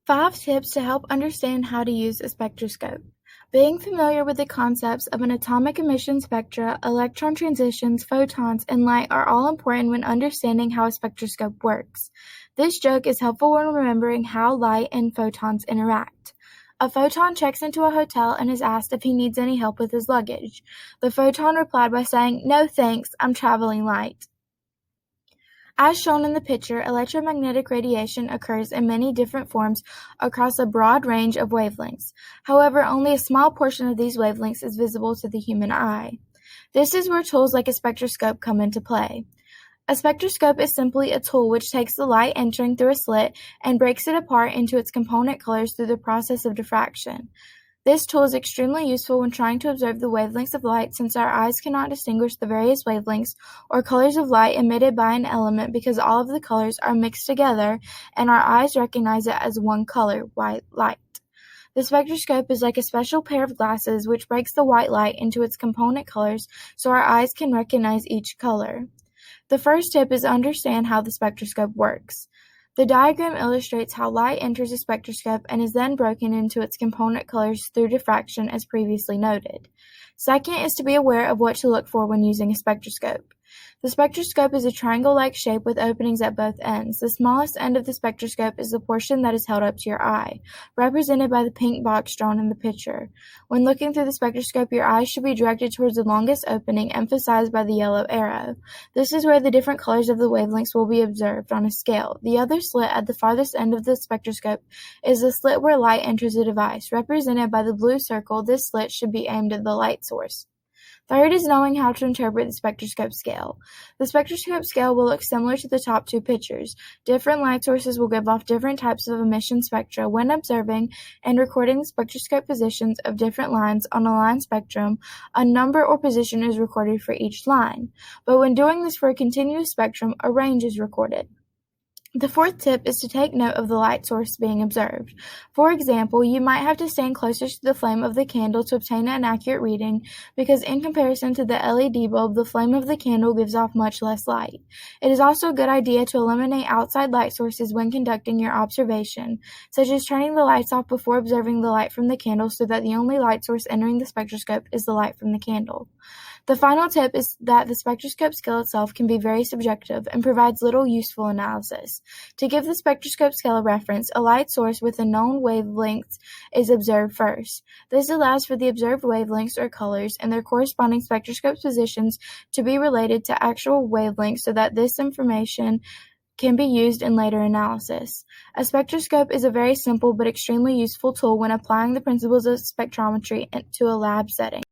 5 tips to help understand how to use a spectroscope. Being familiar with the concepts of an atomic emission spectra, electron transitions, photons, and light are all important when understanding how a spectroscope works. This joke is helpful when remembering how light and photons interact. A photon checks into a hotel and is asked if he needs any help with his luggage. The photon replied by saying, "No thanks, I'm traveling light." As shown in the picture, electromagnetic radiation occurs in many different forms across a broad range of wavelengths. However, only a small portion of these wavelengths is visible to the human eye. This is where tools like a spectroscope come into play. A spectroscope is simply a tool which takes the light entering through a slit and breaks it apart into its component colors through the process of diffraction. This tool is extremely useful when trying to observe the wavelengths of light, since our eyes cannot distinguish the various wavelengths or colors of light emitted by an element because all of the colors are mixed together and our eyes recognize it as one color, white light. The spectroscope is like a special pair of glasses which breaks the white light into its component colors so our eyes can recognize each color. The first tip is to understand how the spectroscope works. The diagram illustrates how light enters a spectroscope and is then broken into its component colors through diffraction, as previously noted. Second is to be aware of what to look for when using a spectroscope. The spectroscope is a triangle-like shape with openings at both ends. The smallest end of the spectroscope is the portion that is held up to your eye, represented by the pink box drawn in the picture. When looking through the spectroscope, your eyes should be directed towards the longest opening, emphasized by the yellow arrow. This is where the different colors of the wavelengths will be observed on a scale. The other slit at the farthest end of the spectroscope is the slit where light enters the device, represented by the blue circle. This slit should be aimed at the light source. Third is knowing how to interpret the spectroscope scale. The spectroscope scale will look similar to the top two pictures. Different light sources will give off different types of emission spectra. When observing and recording the spectroscope positions of different lines on a line spectrum, a number or position is recorded for each line. But when doing this for a continuous spectrum, a range is recorded. The fourth tip is to take note of the light source being observed. For example, you might have to stand closer to the flame of the candle to obtain an accurate reading because in comparison to the LED bulb, the flame of the candle gives off much less light. It is also a good idea to eliminate outside light sources when conducting your observation, such as turning the lights off before observing the light from the candle so that the only light source entering the spectroscope is the light from the candle. The final tip is that the spectroscope scale itself can be very subjective and provides little useful analysis. To give the spectroscope scale a reference, a light source with a known wavelength is observed first. This allows for the observed wavelengths or colors and their corresponding spectroscope positions to be related to actual wavelengths so that this information can be used in later analysis. A spectroscope is a very simple but extremely useful tool when applying the principles of spectrometry to a lab setting.